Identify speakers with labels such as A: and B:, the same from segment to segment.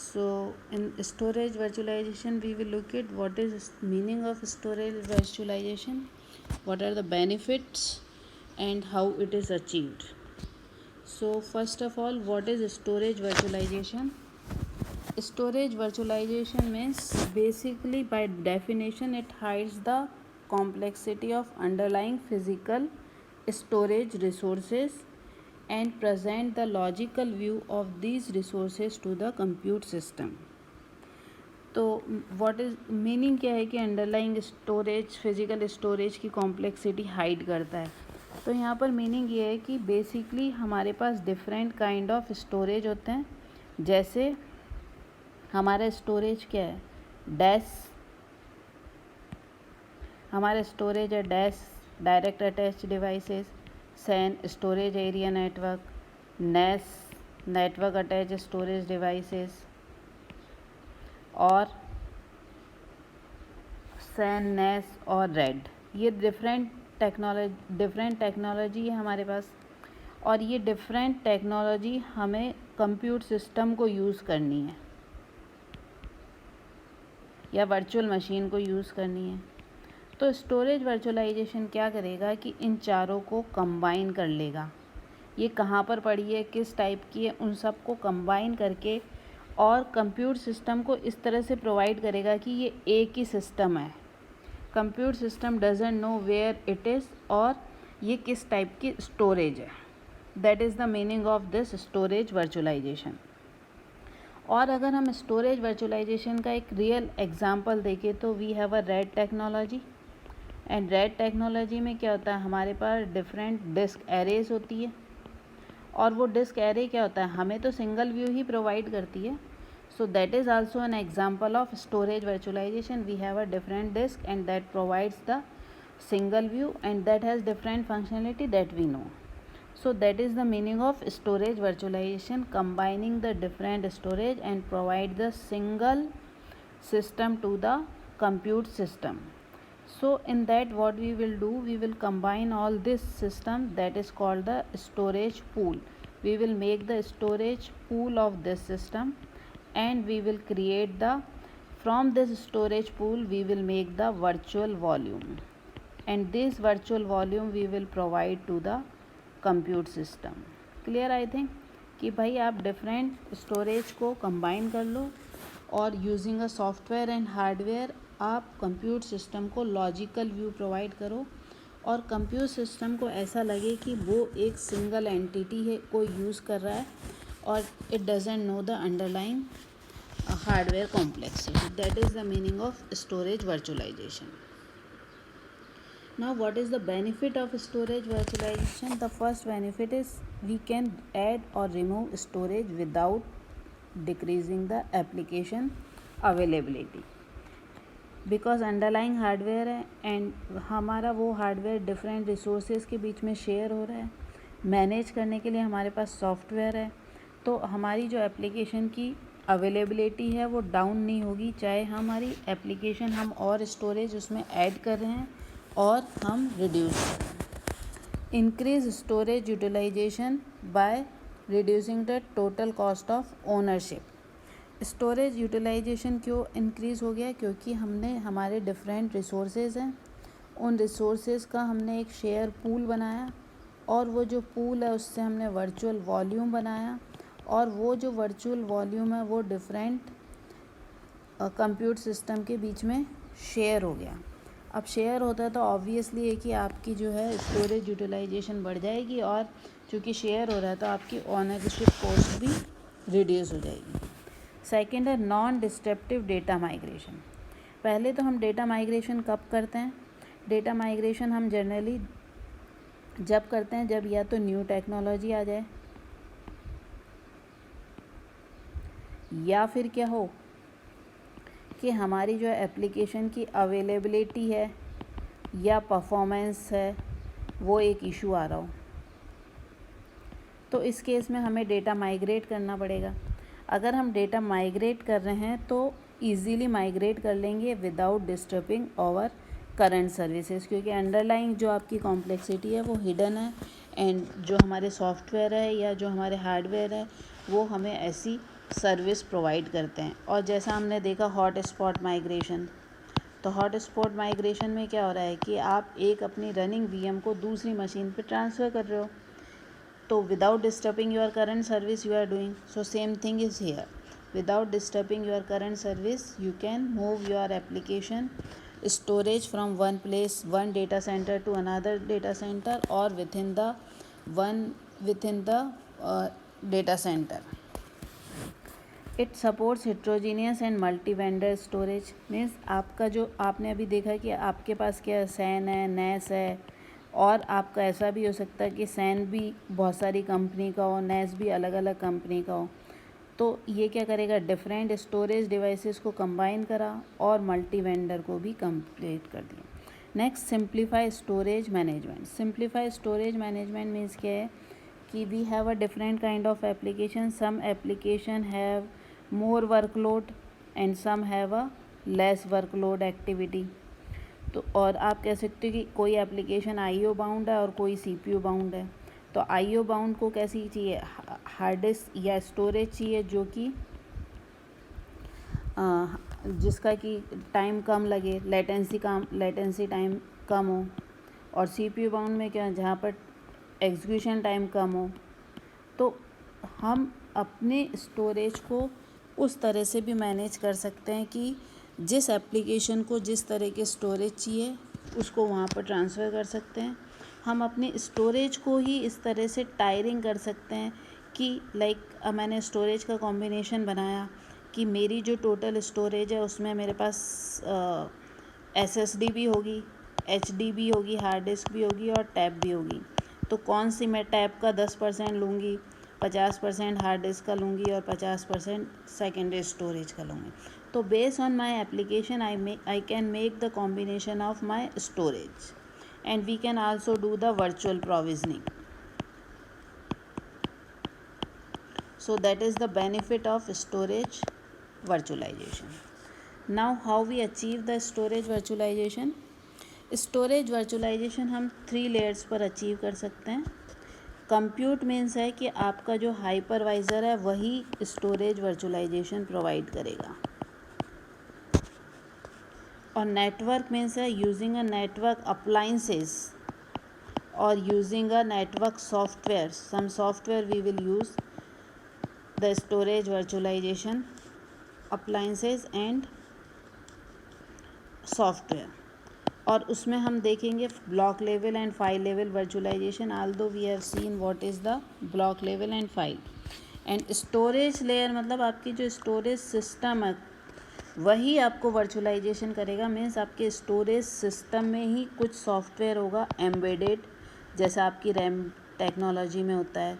A: So in storage virtualization, we will look at what is meaning of storage virtualization, what are the benefits, and how it is achieved. So first of all, what is storage virtualization? Storage virtualization means basically by definition it hides the complexity of underlying physical storage resources and present the logical view of these resources to the compute system. तो what is meaning क्या है कि underlying storage physical storage की complexity hide करता है. तो यहाँ पर मीनिंग ये है कि बेसिकली हमारे पास डिफरेंट काइंड ऑफ स्टोरेज होते हैं. जैसे हमारा स्टोरेज क्या है, हमारा स्टोरेज है dash direct attach devices, SAN storage area network, NAS network attach storage devices, और सैन नेस और रेड. ये डिफरेंट टेक्नोलॉजी है हमारे पास, और ये डिफरेंट टेक्नोलॉजी हमें कंप्यूटर सिस्टम को यूज़ करनी है या वर्चुअल मशीन को यूज़ करनी है. तो स्टोरेज वर्चुअलाइजेशन क्या करेगा कि इन चारों को कंबाइन कर लेगा. ये कहाँ पर पड़ी है, किस टाइप की है, उन सब को कंबाइन करके और कंप्यूटर सिस्टम को इस तरह से प्रोवाइड करेगा कि ये एक ही सिस्टम है. Computer system doesn't know where it is और ये किस टाइप की स्टोरेज है. That is the meaning of this storage virtualization. और अगर हम स्टोरेज वर्चुअलाइजेशन का एक रियल एग्जांपल देखें तो we have a RAID technology. And RAID technology में क्या होता है, हमारे पास डिफरेंट डिस्क एरेज होती है, और वो डिस्क एरे क्या होता है, हमें तो सिंगल व्यू ही प्रोवाइड करती है. So that is also an example of storage virtualization. We have a different disk and that provides the single view and that has different functionality that we know. So that is the meaning of storage virtualization, combining the different storage and provide the single system to the compute system. So in that what we will do, we will combine all this system, that is called the storage pool. We will make the storage pool of this system and we will create the, from this storage pool we will make the virtual volume, and this virtual volume we will provide to the compute system. Clear I think कि भाई आप different storage को combine कर लो और using a software and hardware आप compute system को logical view provide करो और कंप्यूट सिस्टम को ऐसा लगे कि वो एक सिंगल एंटिटी है को यूज़ कर रहा है और it doesn't know the underlying hardware complexity. That is the meaning of storage virtualization. Now what is the benefit of storage virtualization? The first benefit is we can add or remove storage without decreasing the application availability, because underlying hardware है and हमारा वो hardware different resources के बीच में share हो रहा है. Manage करने के लिए हमारे पास सॉफ्टवेयर है, तो हमारी जो एप्लीकेशन की अवेलेबिलिटी है वो डाउन नहीं होगी, चाहे हमारी एप्लीकेशन हम और स्टोरेज उसमें ऐड कर रहे हैं और हम रिड्यूस कर रहे हैं. Increase storage utilization by reducing the total cost of ownership. Storage utilization क्यों इंक्रीज़ हो गया, क्योंकि हमने हमारे डिफरेंट रिसोर्सेज हैं, उन रिसोर्सेज का हमने एक शेयर पूल बनाया और वो जो पूल है उससे हमने वर्चुअल वॉल्यूम बनाया और वो जो वर्चुअल वॉल्यूम है वो डिफरेंट कंप्यूटर सिस्टम के बीच में शेयर हो गया. अब शेयर होता है तो ऑब्वियसली है कि आपकी जो है स्टोरेज यूटिलाइजेशन बढ़ जाएगी और चूँकि शेयर हो रहा है तो आपकी ओनरशिप कॉस्ट भी रिड्यूस हो जाएगी. सेकंड है नॉन डिस्ट्रप्टिव डेटा माइग्रेशन. पहले तो हम डेटा माइग्रेशन कब करते हैं, डेटा माइग्रेशन हम जनरली जब करते हैं जब या तो न्यू टेक्नोलॉजी आ जाए या फिर क्या हो कि हमारी जो एप्लीकेशन की अवेलेबिलिटी है या परफॉर्मेंस है वो एक इशू आ रहा हो. तो इस केस में हमें डेटा माइग्रेट करना पड़ेगा. अगर हम डेटा माइग्रेट कर रहे हैं तो इजीली माइग्रेट कर लेंगे without disturbing our current services, क्योंकि अंडरलाइंग जो आपकी कॉम्प्लेक्सिटी है वो हिडन है एंड जो हमारे सॉफ्टवेयर है या जो हमारे हार्डवेयर है वो हमें ऐसी सर्विस प्रोवाइड करते हैं। और जैसा हमने देखा हॉट स्पॉट माइग्रेशन, तो हॉट स्पॉट माइग्रेशन में क्या हो रहा है कि आप एक अपनी रनिंग वीएम को दूसरी मशीन पे ट्रांसफ़र कर रहे हो, तो without disturbing your current service you are doing. So same thing is here, without disturbing your current service you can move your application storage from one place, one data center to another data center, or within the data center. It supports heterogeneous and multi vendor storage, means आपका जो आपने अभी देखा कि आपके पास क्या San है, नैस है, और आपका ऐसा भी हो सकता है कि सैन भी बहुत सारी कंपनी का हो, नैस भी अलग अलग कंपनी का हो। तो ये क्या करेगा, डिफरेंट स्टोरेज डिवाइसेस को कंबाइन करा और मल्टी वेंडर को भी कंप्लीट कर दिया। Next, simplify storage management. Simplify storage management means क्या है कि we have a different kind of application, some application have more workload and some have a less workload activity. तो और आप कह सकते हो कि कोई एप्लीकेशन आईओ बाउंड है और कोई सीपीयू बाउंड है। तो आईओ बाउंड को कैसी चाहिए, हार्ड डिस्क या स्टोरेज चाहिए जो कि जिसका कि टाइम कम लगे, लेटेंसी टाइम कम हो। और सीपीयू बाउंड में क्या, जहाँ पर एग्जीक्यूशन टाइम कम हो। तो हम अपने स्टोरेज को उस तरह से भी मैनेज कर सकते हैं कि जिस एप्लीकेशन को जिस तरह के स्टोरेज चाहिए उसको वहाँ पर ट्रांसफ़र कर सकते हैं। हम अपने स्टोरेज को ही इस तरह से टायरिंग कर सकते हैं कि मैंने स्टोरेज का कॉम्बिनेशन बनाया कि मेरी जो टोटल स्टोरेज है उसमें मेरे पास एसएसडी भी होगी, एचडी भी होगी, हार्ड डिस्क भी होगी और टैब भी होगी। तो कौन सी मैं टैब का 10% लूँगी, 50% हार्ड डिस्क का लूँगी और 50% सेकेंडरी स्टोरेज का लूँगी। तो based on my application I can make the combination of my storage and we can also do the virtual provisioning. So that is the benefit of storage virtualization. Now how we achieve the storage virtualization? Storage virtualization हम 3 layers पर achieve कर सकते हैं। Compute means है कि आपका जो hypervisor है वही स्टोरेज वर्चुअलाइजेशन प्रोवाइड करेगा। और नेटवर्क मीन्स है यूजिंग अ नेटवर्क अप्लाइंसेस और using a network software, some software we will use the storage virtualization appliances and software. और उसमें हम देखेंगे block level and file level virtualization, although we have seen what is the block level and file. And storage layer मतलब आपकी जो storage system है वही आपको वर्चुअलाइजेशन करेगा। मीन्स आपके स्टोरेज सिस्टम में ही कुछ सॉफ्टवेयर होगा एम्बेडेड, जैसा आपकी रैम टेक्नोलॉजी में होता है,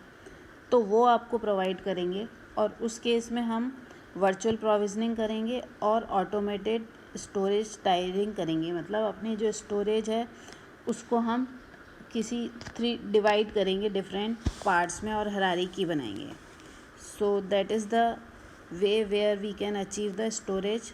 A: तो वो आपको प्रोवाइड करेंगे। और उस केस में हम वर्चुअल प्रोविजनिंग करेंगे और ऑटोमेटेड स्टोरेज टायरिंग करेंगे। मतलब अपनी जो स्टोरेज है उसको हम किसी 3 डिवाइड करेंगे डिफरेंट पार्ट्स में और हायरार्की बनाएंगे। सो that is the way where we can achieve the storage